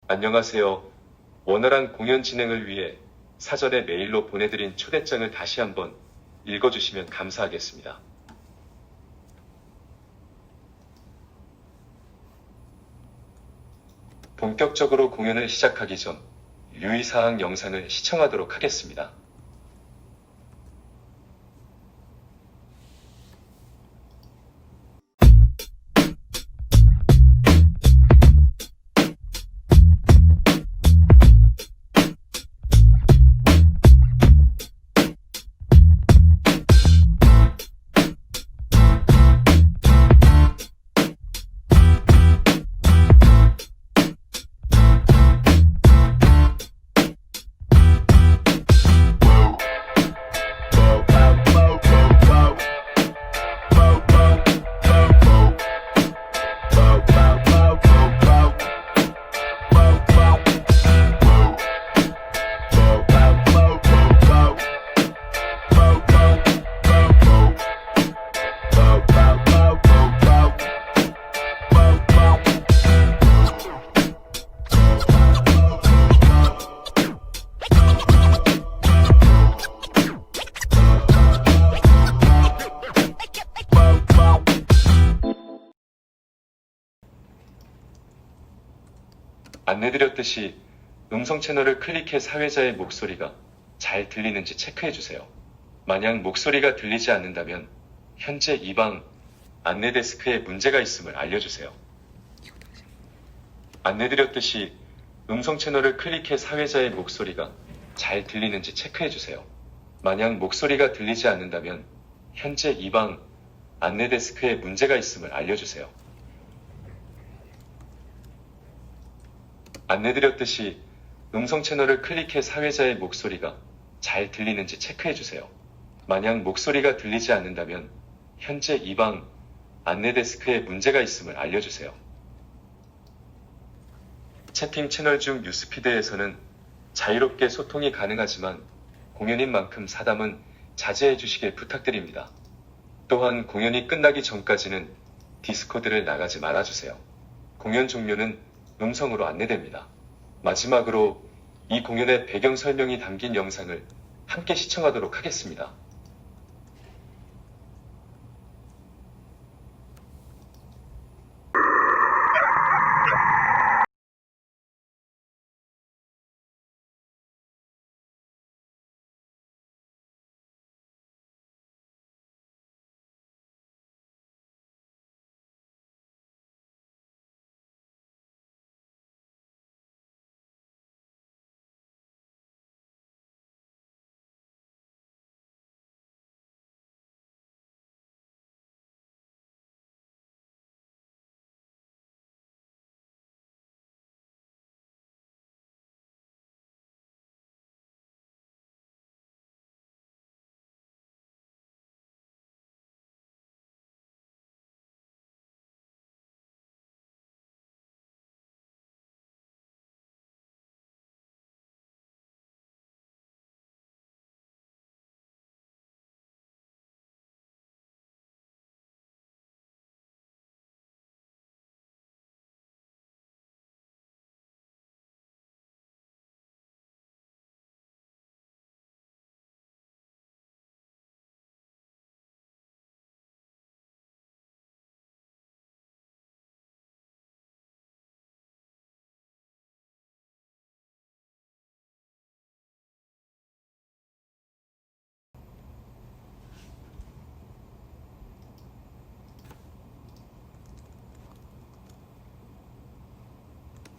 안녕하세요. 원활한 공연 진행을 위해 사전에 메일로 보내드린 초대장을 다시 한번 읽어주시면 감사하겠습니다. 본격적으로 공연을 시작하기 전 유의사항 영상을 시청하도록 하겠습니다. 안내드렸듯이 음성 채널을 클릭해 사회자의 목소리가 잘 들리는지 체크해주세요. 만약 목소리가 들리지 않는다면 현재 이 방 안내 데스크에 문제가 있음을 알려주세요. 안내드렸듯이 음성 채널을 클릭해 사회자의 목소리가 잘 들리는지 체크해주세요. 만약 목소리가 들리지 않는다면 현재 이 방 안내 데스크에 문제가 있음을 알려주세요. 안내드렸듯이 음성 채널을 클릭해 사회자의 목소리가 잘 들리는지 체크해주세요. 만약 목소리가 들리지 않는다면 현재 이 방 안내 데스크에 문제가 있음을 알려주세요. 채팅 채널 중 뉴스피드에서는 자유롭게 소통이 가능하지만 공연인 만큼 사담은 자제해 주시길 부탁드립니다. 또한 공연이 끝나기 전까지는 디스코드를 나가지 말아주세요. 공연 종료는 음성으로 안내됩니다. 마지막으로 이 공연의 배경 설명이 담긴 영상을 함께 시청하도록 하겠습니다.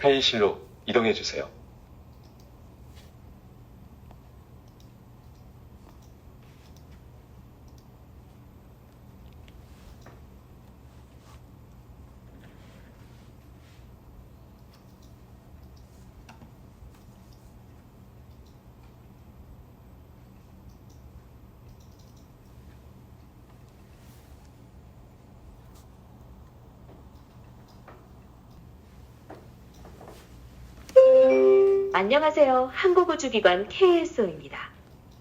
회의실로 이동해주세요. 안녕하세요. 항공우주기관 KSO입니다.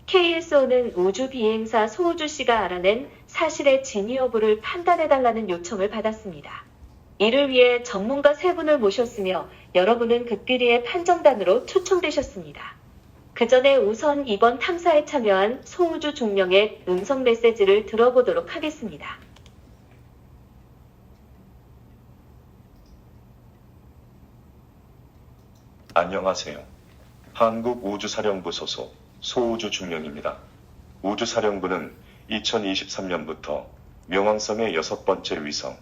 KSO는 우주비행사 소우주 씨가 알아낸 사실의 진위 여부를 판단해달라는 요청을 받았습니다. 이를 위해 전문가 3분을 모셨으며 여러분은 극비리의 판정단으로 초청되셨습니다. 그 전에 우선 이번 탐사에 참여한 소우주 중령의 음성 메시지를 들어보도록 하겠습니다. 안녕하세요. 한국우주사령부 소속 소우주 중령입니다. 우주사령부는 2023년부터 명왕성의 6번째 위성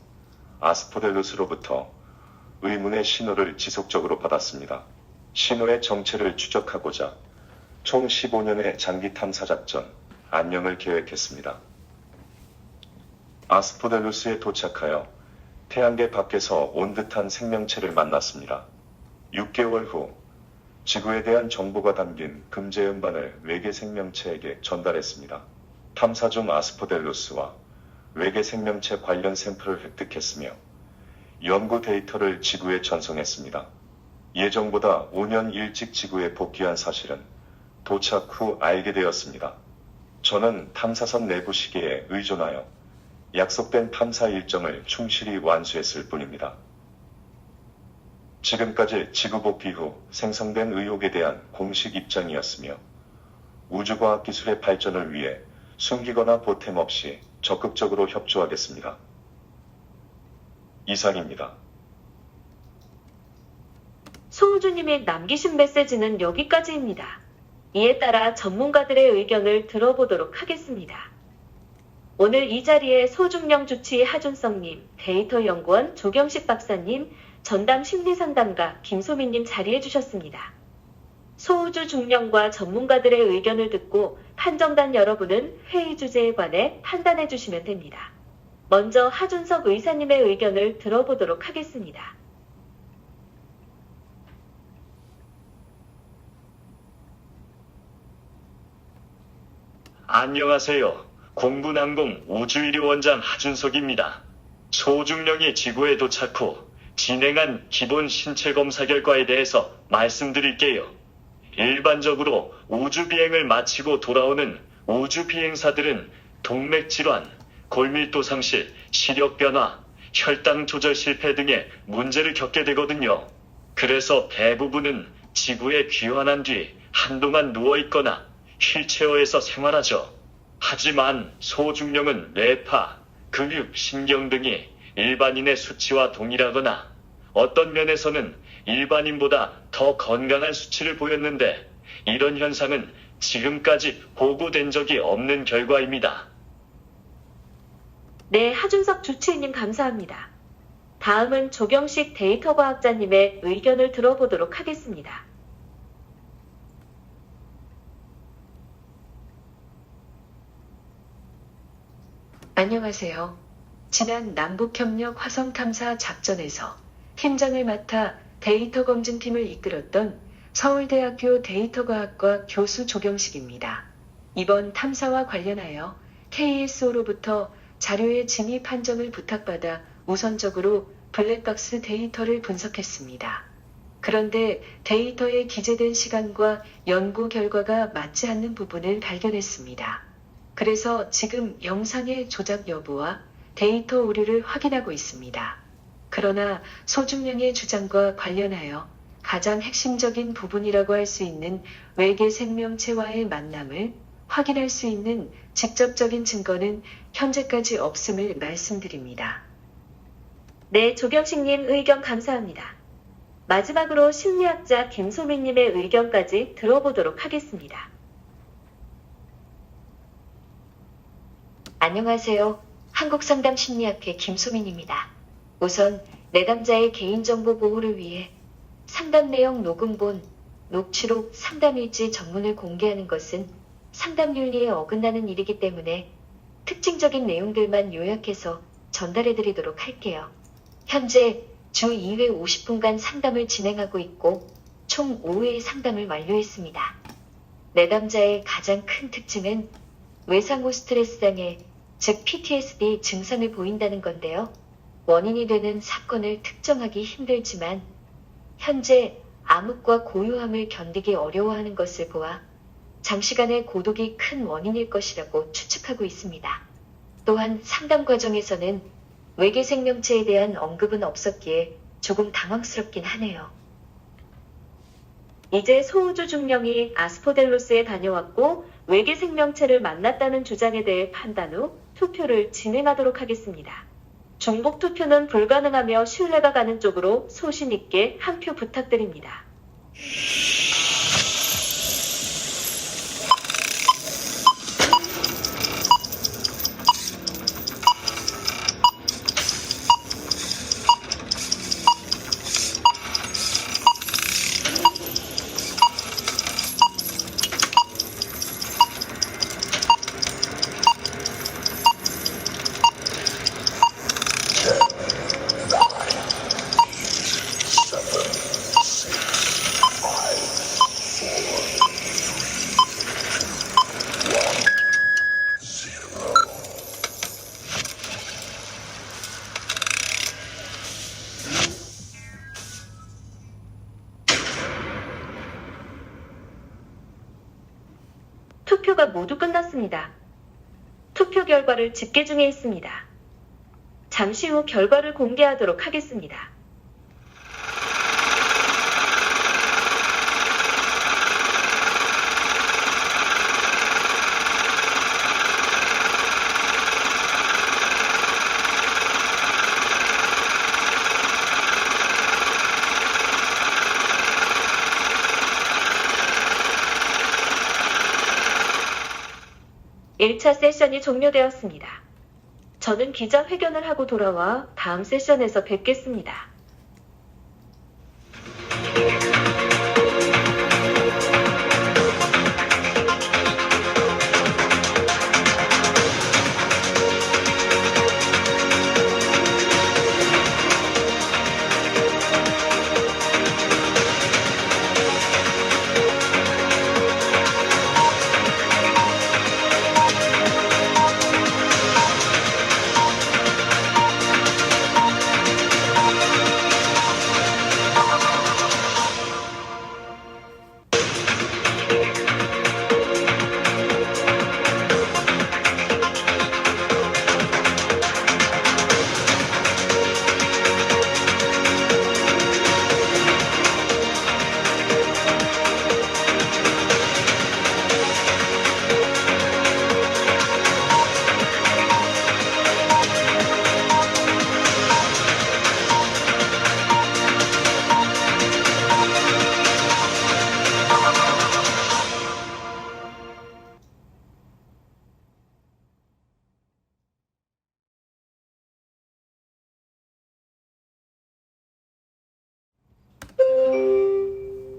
아스포델루스로부터 의문의 신호를 지속적으로 받았습니다. 신호의 정체를 추적하고자 총 15년의 장기 탐사 작전 안녕을 계획했습니다. 아스포델루스에 도착하여 태양계 밖에서 온 듯한 생명체를 만났습니다. 6개월 후 지구에 대한 정보가 담긴 금제 음반을 외계 생명체에게 전달했습니다. 탐사 중 아스포델루스와 외계 생명체 관련 샘플을 획득했으며 연구 데이터를 지구에 전송했습니다. 예정보다 5년 일찍 지구에 복귀한 사실은 도착 후 알게 되었습니다. 저는 탐사선 내부 시계에 의존하여 약속된 탐사 일정을 충실히 완수했을 뿐입니다. 지금까지 지구 복귀 후 생성된 의혹에 대한 공식 입장이었으며 우주과학 기술의 발전을 위해 숨기거나 보탬 없이 적극적으로 협조하겠습니다. 이상입니다. 소우주님이 남기신 메시지는 여기까지입니다. 이에 따라 전문가들의 의견을 들어보도록 하겠습니다. 오늘 이 자리에 소중령 주치 하준성님, 데이터 연구원 조경식 박사님, 전담 심리상담가 김소민님 자리해 주셨습니다. 소우주 중령과 전문가들의 의견을 듣고 판정단 여러분은 회의 주제에 관해 판단해 주시면 됩니다. 먼저 하준석 의사님의 의견을 들어보도록 하겠습니다. 안녕하세요. 공군항공 우주의료원장 하준석입니다. 소중령이 지구에 도착 후 진행한 기본 신체 검사 결과에 대해서 말씀드릴게요. 일반적으로 우주비행을 마치고 돌아오는 우주비행사들은 동맥질환, 골밀도 상실, 시력 변화, 혈당 조절 실패 등의 문제를 겪게 되거든요. 그래서 대부분은 지구에 귀환한 뒤 한동안 누워있거나 휠체어에서 생활하죠. 하지만 소중령은 뇌파, 근육, 신경 등이 일반인의 수치와 동일하거나 어떤 면에서는 일반인보다 더 건강한 수치를 보였는데 이런 현상은 지금까지 보고된 적이 없는 결과입니다. 네, 하준석 주치의님 감사합니다. 다음은 조경식 데이터 과학자님의 의견을 들어보도록 하겠습니다. 안녕하세요. 지난 남북협력 화성탐사 작전에서 팀장을 맡아 데이터 검증팀을 이끌었던 서울대학교 데이터과학과 교수 조경식입니다. 이번 탐사와 관련하여 KSO로부터 자료의 진위 판정을 부탁받아 우선적으로 블랙박스 데이터를 분석했습니다. 그런데 데이터에 기재된 시간과 연구 결과가 맞지 않는 부분을 발견했습니다. 그래서 지금 영상의 조작 여부와 데이터 오류를 확인하고 있습니다. 그러나 소중령의 주장과 관련하여 가장 핵심적인 부분이라고 할 수 있는 외계 생명체와의 만남을 확인할 수 있는 직접적인 증거는 현재까지 없음을 말씀드립니다. 네, 조경식님 의견 감사합니다. 마지막으로 심리학자 김소민님의 의견까지 들어보도록 하겠습니다. 안녕하세요. 한국상담심리학회 김소민입니다. 우선 내담자의 개인정보 보호를 위해 상담 내용 녹음본, 녹취록, 상담일지 전문을 공개하는 것은 상담 윤리에 어긋나는 일이기 때문에 특징적인 내용들만 요약해서 전달해드리도록 할게요. 현재 주 2회 50분간 상담을 진행하고 있고 총 5회의 상담을 완료했습니다. 내담자의 가장 큰 특징은 외상후 스트레스 장애, 즉 PTSD 증상을 보인다는 건데요. 원인이 되는 사건을 특정하기 힘들지만 현재 암흑과 고요함을 견디기 어려워하는 것을 보아 장시간의 고독이 큰 원인일 것이라고 추측하고 있습니다. 또한 상담 과정에서는 외계 생명체에 대한 언급은 없었기에 조금 당황스럽긴 하네요. 이제 소우주 중령이 아스포델로스에 다녀왔고 외계 생명체를 만났다는 주장에 대해 판단 후 투표를 진행하도록 하겠습니다. 중복 투표는 불가능하며 신뢰가 가는 쪽으로 소신 있게 한 표 부탁드립니다. 투표가 모두 끝났습니다. 투표 결과를 집계 중에 있습니다. 잠시 후 결과를 공개하도록 하겠습니다. (1차) 세션이 종료되었습니다. 저는 기자회견을 하고 돌아와 다음 세션에서 뵙겠습니다.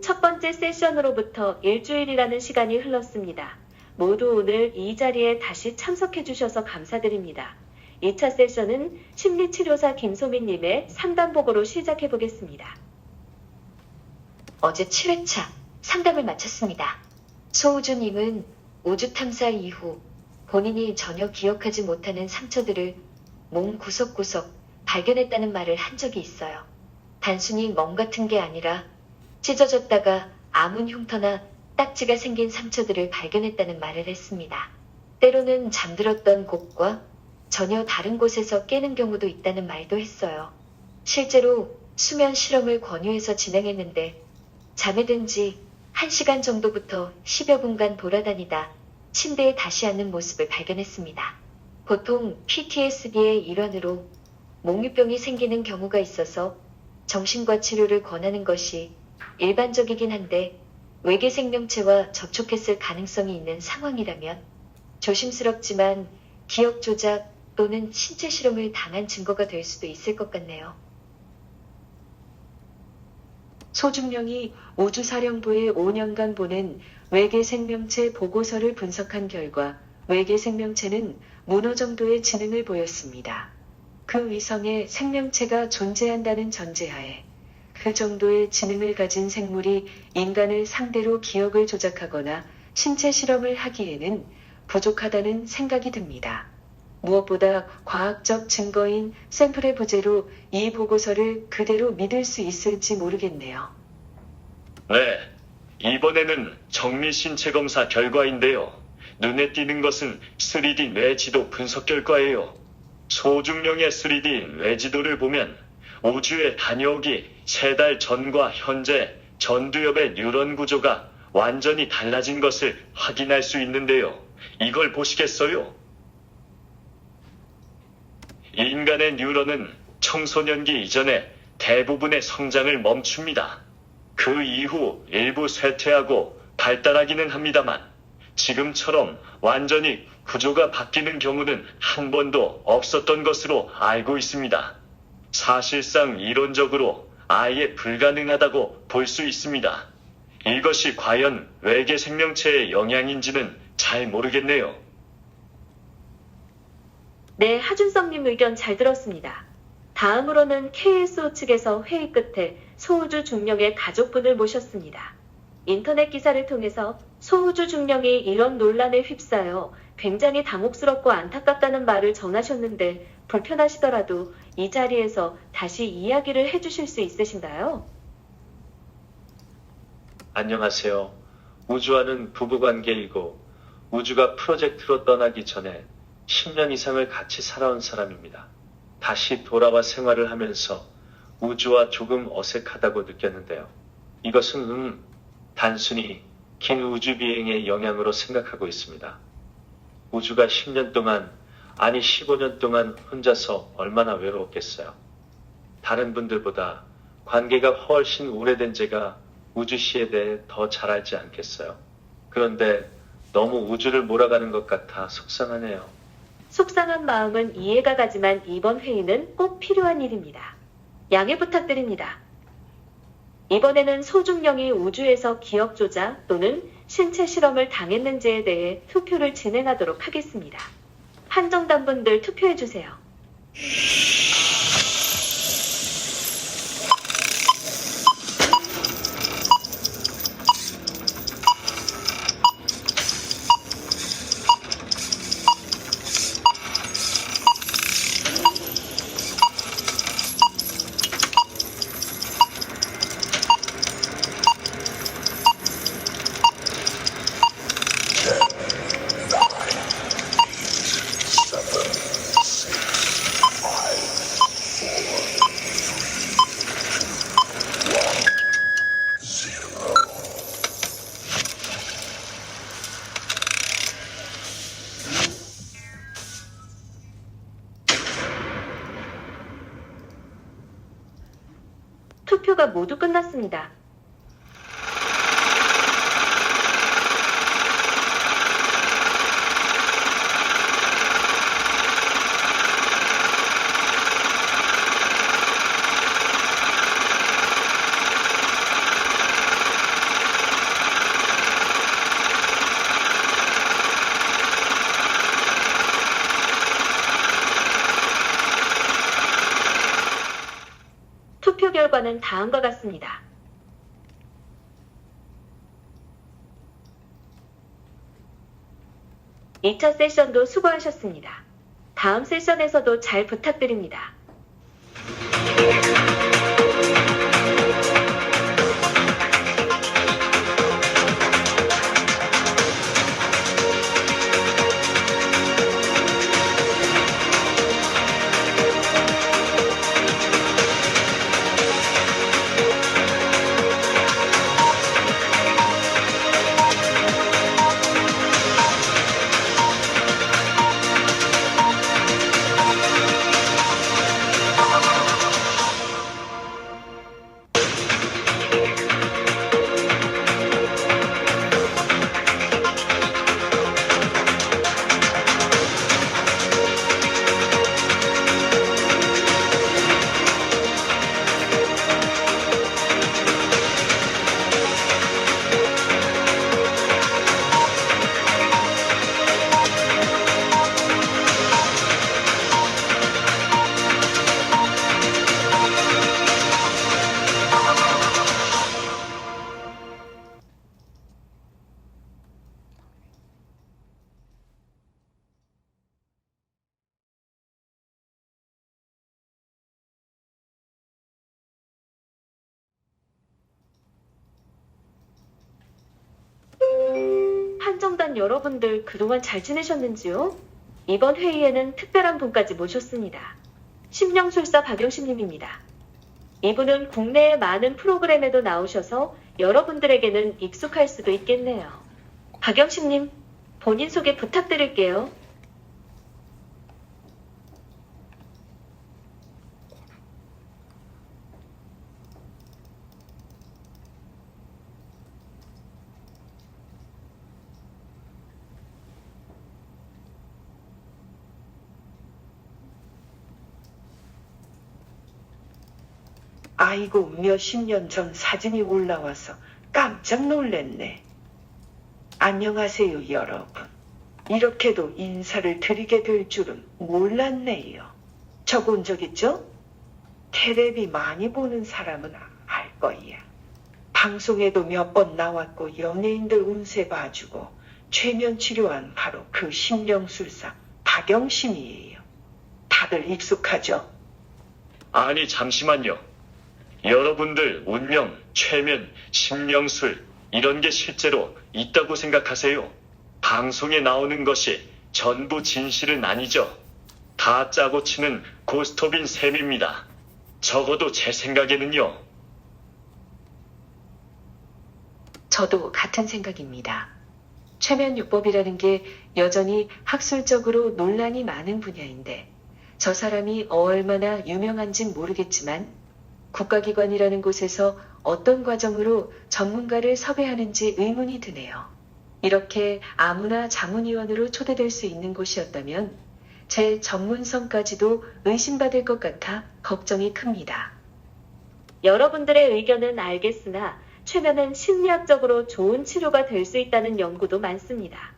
첫 번째 세션으로부터 일주일이라는 시간이 흘렀습니다. 모두 오늘 이 자리에 다시 참석해 주셔서 감사드립니다. 2차 세션은 심리치료사 김소민님의 상담보고로 시작해 보겠습니다. 어제 7회차 상담을 마쳤습니다. 소우주님은 우주 탐사 이후 본인이 전혀 기억하지 못하는 상처들을 몸 구석구석 발견했다는 말을 한 적이 있어요. 단순히 멍 같은 게 아니라 찢어졌다가 아문 흉터나 딱지가 생긴 상처들을 발견했다는 말을 했습니다. 때로는 잠들었던 곳과 전혀 다른 곳에서 깨는 경우도 있다는 말도 했어요. 실제로 수면 실험을 권유해서 진행했는데 잠에 든 지 1시간 정도부터 10여 분간 돌아다니다 침대에 다시 앉는 모습을 발견했습니다. 보통 PTSD의 일환으로 몽유병이 생기는 경우가 있어서 정신과 치료를 권하는 것이 일반적이긴 한데 외계 생명체와 접촉했을 가능성이 있는 상황이라면 조심스럽지만 기억 조작 또는 신체 실험을 당한 증거가 될 수도 있을 것 같네요. 소중령이 우주사령부에 5년간 보낸 외계 생명체 보고서를 분석한 결과 외계 생명체는 문어 정도의 지능을 보였습니다. 그 위성에 생명체가 존재한다는 전제하에 그 정도의 지능을 가진 생물이 인간을 상대로 기억을 조작하거나 신체 실험을 하기에는 부족하다는 생각이 듭니다. 무엇보다 과학적 증거인 샘플의 부재로 이 보고서를 그대로 믿을 수 있을지 모르겠네요. 네, 이번에는 정밀 신체 검사 결과인데요. 눈에 띄는 것은 3D 뇌지도 분석 결과예요. 소중령의 3D 뇌지도를 보면 우주에 다녀오기 3달 전과 현재 전두엽의 뉴런 구조가 완전히 달라진 것을 확인할 수 있는데요. 이걸 보시겠어요? 인간의 뉴런은 청소년기 이전에 대부분의 성장을 멈춥니다. 그 이후 일부 쇠퇴하고 발달하기는 합니다만 지금처럼 완전히 구조가 바뀌는 경우는 한 번도 없었던 것으로 알고 있습니다. 사실상 이론적으로 아예 불가능하다고 볼 수 있습니다. 이것이 과연 외계 생명체의 영향인지는 잘 모르겠네요. 네, 하준성님 의견 잘 들었습니다. 다음으로는 KSO 측에서 회의 끝에 소우주 중령의 가족분을 모셨습니다. 인터넷 기사를 통해서 소우주 중령이 이런 논란에 휩싸여 굉장히 당혹스럽고 안타깝다는 말을 전하셨는데 불편하시더라도 이 자리에서 다시 이야기를 해주실 수 있으신가요? 안녕하세요. 우주와는 부부관계이고 우주가 프로젝트로 떠나기 전에 10년 이상을 같이 살아온 사람입니다. 다시 돌아와 생활을 하면서 우주와 조금 어색하다고 느꼈는데요. 이것은 단순히 긴 우주 비행의 영향으로 생각하고 있습니다. 우주가 10년 동안, 아니 15년 동안 혼자서 얼마나 외로웠겠어요. 다른 분들보다 관계가 훨씬 오래된 제가 우주 씨에 대해 더 잘 알지 않겠어요. 그런데 너무 우주를 몰아가는 것 같아 속상하네요. 속상한 마음은 이해가 가지만 이번 회의는 꼭 필요한 일입니다. 양해 부탁드립니다. 이번에는 소중령이 우주에서 기억 조작 또는 신체 실험을 당했는지에 대해 투표를 진행하도록 하겠습니다. 한정단 분들 투표해주세요. 투표가 모두 끝났습니다. 투표 결과는 다음과 같습니다. (2차) 세션도 수고하셨습니다. 다음 세션에서도 잘 부탁드립니다. 한정단 여러분들 그동안 잘 지내셨는지요? 이번 회의에는 특별한 분까지 모셨습니다. 심령술사 박용신님입니다. 이분은 국내의 많은 프로그램에도 나오셔서 여러분들에게는 익숙할 수도 있겠네요. 박영신님, 본인 소개 부탁드릴게요. 아이고, 몇십 년 전 사진이 올라와서 깜짝 놀랐네. 안녕하세요, 여러분. 이렇게도 인사를 드리게 될 줄은 몰랐네요. 적은 적 있죠? 테레비 많이 보는 사람은 알 거야. 방송에도 몇 번 나왔고 연예인들 운세 봐주고 최면 치료한 바로 그 신령술사 박영심이에요. 다들 익숙하죠? 아니, 잠시만요. 여러분들 운명, 최면, 심령술 이런 게 실제로 있다고 생각하세요? 방송에 나오는 것이 전부 진실은 아니죠. 다 짜고 치는 고스톱인 셈입니다. 적어도 제 생각에는요. 저도 같은 생각입니다. 최면요법이라는 게 여전히 학술적으로 논란이 많은 분야인데 저 사람이 얼마나 유명한진 모르겠지만 국가기관이라는 곳에서 어떤 과정으로 전문가를 섭외하는지 의문이 드네요. 이렇게 아무나 자문위원으로 초대될 수 있는 곳이었다면 제 전문성까지도 의심받을 것 같아 걱정이 큽니다. 여러분들의 의견은 알겠으나 최면은 심리학적으로 좋은 치료가 될 수 있다는 연구도 많습니다.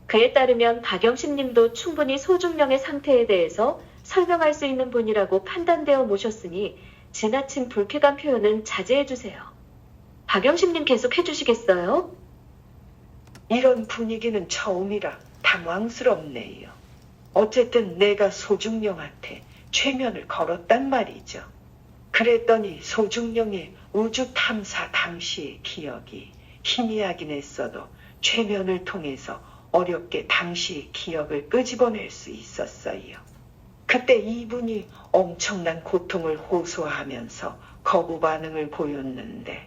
그에 따르면 박영신님도 충분히 소중령의 상태에 대해서 설명할 수 있는 분이라고 판단되어 모셨으니 지나친 불쾌감 표현은 자제해주세요. 박영신님 계속 해주시겠어요? 이런 분위기는 처음이라 당황스럽네요. 어쨌든 내가 소중령한테 최면을 걸었단 말이죠. 그랬더니 소중령의 우주 탐사 당시의 기억이 희미하긴 했어도 최면을 통해서 어렵게 당시의 기억을 끄집어낼 수 있었어요. 그때 이분이 엄청난 고통을 호소하면서 거부 반응을 보였는데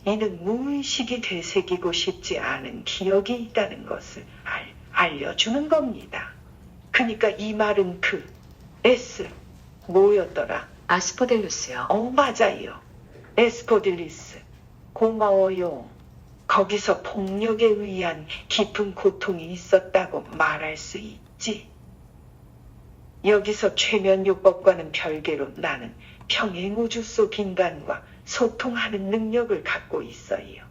이는 무의식이 되새기고 싶지 않은 기억이 있다는 것을 알려주는 겁니다. 그러니까 이 말은 뭐였더라? 아스퍼델루스요. 맞아요. 에스포딜리스. 고마워요. 거기서 폭력에 의한 깊은 고통이 있었다고 말할 수 있지. 여기서 최면요법과는 별개로 나는 평행우주 속 인간과 소통하는 능력을 갖고 있어요.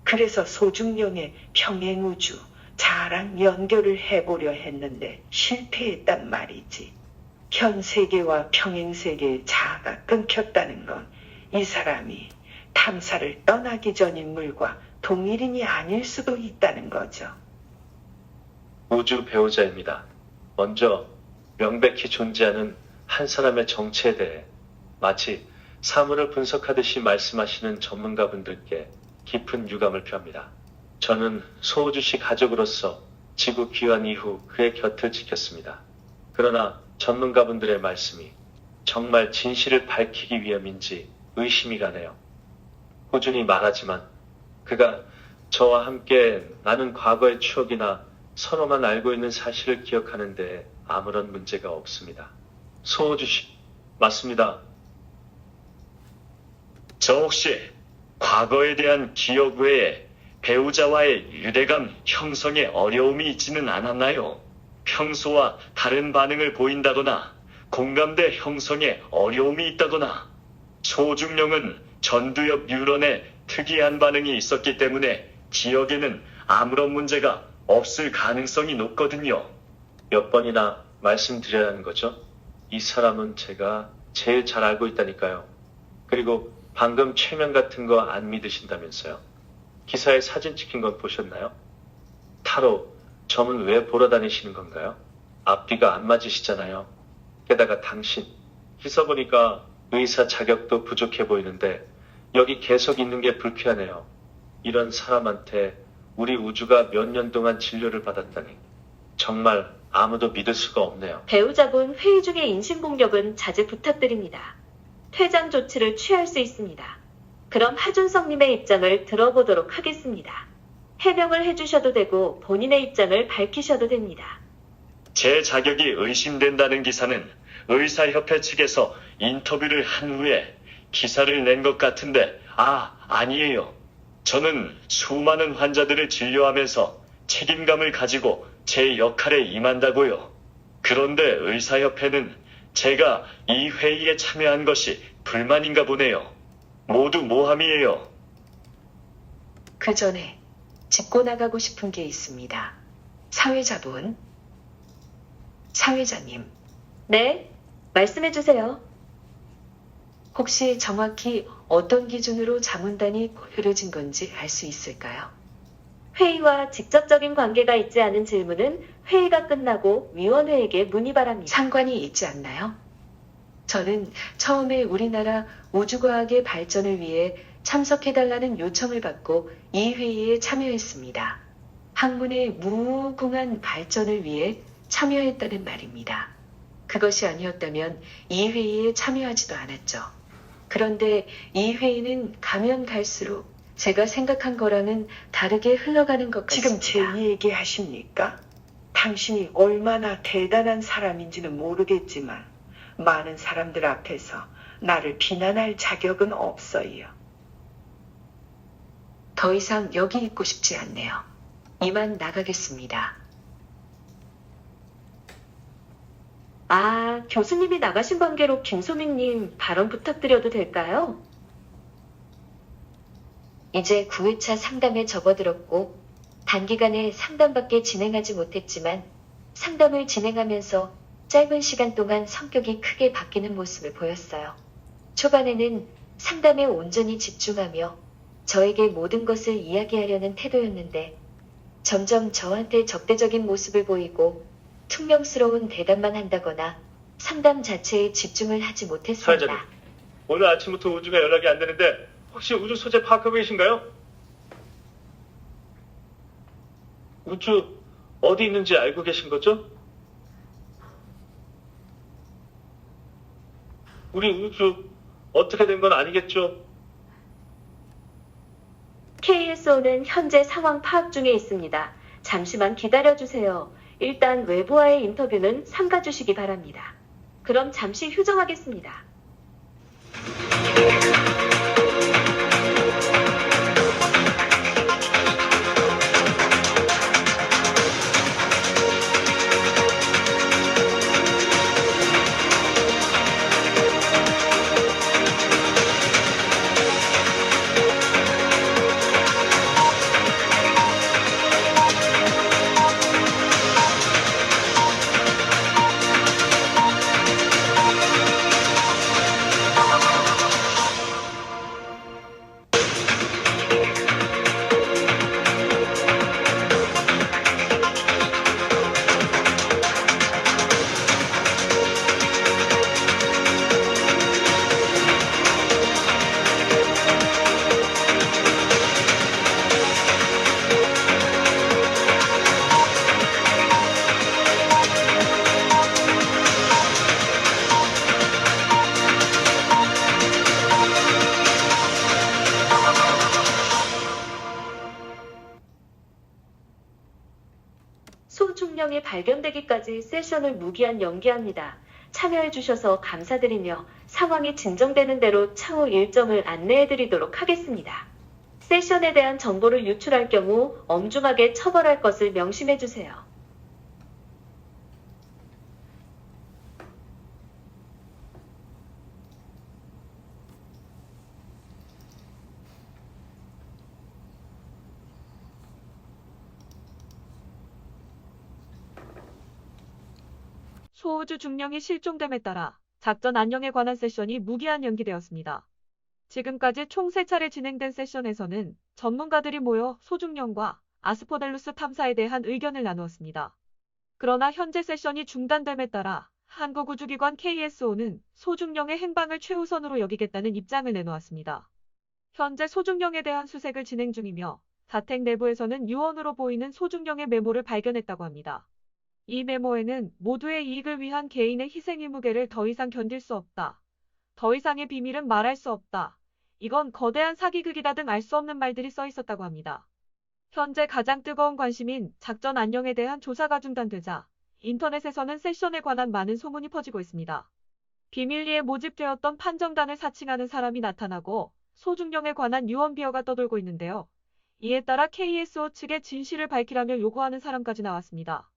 그래서 소중령의 평행우주 자랑 연결을 해보려 했는데 실패했단 말이지. 현 세계와 평행세계의 자아가 끊겼다는 건 이 사람이 탐사를 떠나기 전 인물과 동일인이 아닐 수도 있다는 거죠. 우주 배우자입니다. 먼저 명백히 존재하는 한 사람의 정체에 대해 마치 사물을 분석하듯이 말씀하시는 전문가분들께 깊은 유감을 표합니다. 저는 소우주씨 가족으로서 지구 귀환 이후 그의 곁을 지켰습니다. 그러나 전문가분들의 말씀이 정말 진실을 밝히기 위함인지 의심이 가네요. 꾸준히 말하지만 그가 저와 함께 나는 과거의 추억이나 서로만 알고 있는 사실을 기억하는데 아무런 문제가 없습니다. 소우주씨, 맞습니다. 저 혹시 과거에 대한 기억 외에 배우자와의 유대감 형성에 어려움이 있지는 않았나요? 평소와 다른 반응을 보인다거나 공감대 형성에 어려움이 있다거나 소중령은 전두엽 뉴런에 특이한 반응이 있었기 때문에 기억에는 아무런 문제가 없을 가능성이 높거든요. 몇 번이나 말씀드려야 하는 거죠? 이 사람은 제가 제일 잘 알고 있다니까요. 그리고 방금 최면 같은 거 안 믿으신다면서요. 기사에 사진 찍힌 건 보셨나요? 타로 점은 왜 보러 다니시는 건가요? 앞뒤가 안 맞으시잖아요. 게다가 당신 기사 보니까 의사 자격도 부족해 보이는데 여기 계속 있는 게 불쾌하네요. 이런 사람한테 우리 우주가 몇 년 동안 진료를 받았다니 정말 아무도 믿을 수가 없네요. 배우자분 회의 중에 인신공격은 자제 부탁드립니다. 퇴장 조치를 취할 수 있습니다. 그럼 하준성님의 입장을 들어보도록 하겠습니다. 해명을 해주셔도 되고 본인의 입장을 밝히셔도 됩니다. 제 자격이 의심된다는 기사는 의사협회 측에서 인터뷰를 한 후에 기사를 낸 것 같은데, 아니에요. 저는 수많은 환자들을 진료하면서 책임감을 가지고 제 역할에 임한다고요. 그런데 의사협회는 제가 이 회의에 참여한 것이 불만인가 보네요. 모두 모함이에요. 그 전에 짚고 나가고 싶은 게 있습니다. 사회자분, 사회자님, 네, 말씀해주세요. 혹시 정확히 어떤 기준으로 자문단이 고혈해진 건지 알 수 있을까요? 회의와 직접적인 관계가 있지 않은 질문은 회의가 끝나고 위원회에게 문의 바랍니다. 상관이 있지 않나요? 저는 처음에 우리나라 우주과학의 발전을 위해 참석해달라는 요청을 받고 이 회의에 참여했습니다. 학문의 무궁한 발전을 위해 참여했다는 말입니다. 그것이 아니었다면 이 회의에 참여하지도 않았죠. 그런데 이 회의는 가면 갈수록 제가 생각한 거랑은 다르게 흘러가는 것 지금 같습니다. 제 얘기 하십니까? 당신이 얼마나 대단한 사람인지는 모르겠지만 많은 사람들 앞에서 나를 비난할 자격은 없어요. 더 이상 여기 있고 싶지 않네요. 이만 나가겠습니다. 교수님이 나가신 관계로 김소민님 발언 부탁드려도 될까요? 이제 9회차 상담에 접어들었고 단기간에 상담밖에 진행하지 못했지만 상담을 진행하면서 짧은 시간 동안 성격이 크게 바뀌는 모습을 보였어요. 초반에는 상담에 온전히 집중하며 저에게 모든 것을 이야기하려는 태도였는데 점점 저한테 적대적인 모습을 보이고 퉁명스러운 대답만 한다거나 상담 자체에 집중을 하지 못했습니다. 사회자님, 오늘 아침부터 우주가 연락이 안 되는데 혹시 우주 소재 파악하고 계신가요? 우주 어디 있는지 알고 계신 거죠? 우리 우주 어떻게 된 건 아니겠죠? KSO는 현재 상황 파악 중에 있습니다. 잠시만 기다려주세요. 일단 외부와의 인터뷰는 삼가주시기 바랍니다. 그럼 잠시 휴정하겠습니다. 소중령이 발견되기까지 세션을 무기한 연기합니다. 참여해주셔서 감사드리며 상황이 진정되는 대로 차후 일정을 안내해드리도록 하겠습니다. 세션에 대한 정보를 유출할 경우 엄중하게 처벌할 것을 명심해주세요. 소우주 중령이 실종됨에 따라 작전 안녕에 관한 세션이 무기한 연기되었습니다. 지금까지 총 3차례 진행된 세션에서는 전문가들이 모여 소중령과 아스포델루스 탐사에 대한 의견을 나누었습니다. 그러나 현재 세션이 중단됨에 따라 한국우주기관 KSO는 소중령의 행방을 최우선으로 여기겠다는 입장을 내놓았습니다. 현재 소중령에 대한 수색을 진행 중이며 자택 내부에서는 유언으로 보이는 소중령의 메모를 발견했다고 합니다. 이 메모에는 모두의 이익을 위한 개인의 희생의 무게를 더 이상 견딜 수 없다. 더 이상의 비밀은 말할 수 없다. 이건 거대한 사기극이다 등 알 수 없는 말들이 써 있었다고 합니다. 현재 가장 뜨거운 관심인 작전 안녕에 대한 조사가 중단되자 인터넷에서는 세션에 관한 많은 소문이 퍼지고 있습니다. 비밀리에 모집되었던 판정단을 사칭하는 사람이 나타나고 소중령에 관한 유언 비어가 떠돌고 있는데요. 이에 따라 KSO 측의 진실을 밝히라며 요구하는 사람까지 나왔습니다.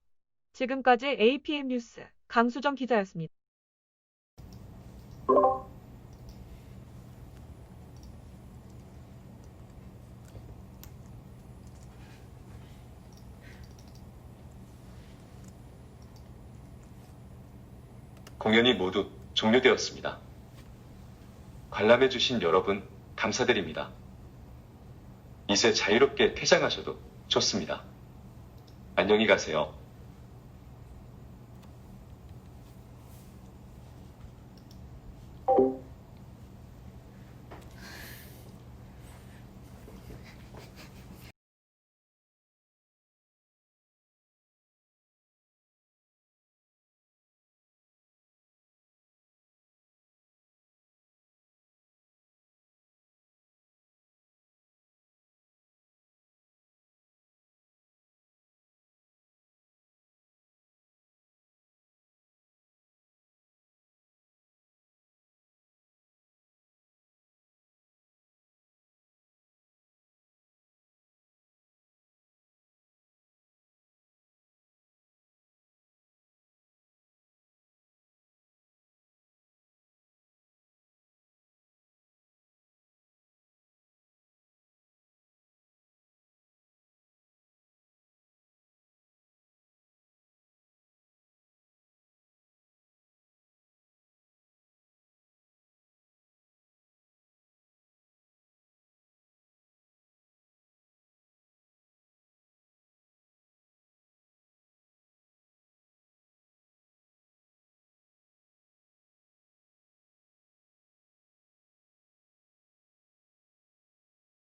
지금까지 APM 뉴스 강수정 기자였습니다. 공연이 모두 종료되었습니다. 관람해주신 여러분 감사드립니다. 이제 자유롭게 퇴장하셔도 좋습니다. 안녕히 가세요.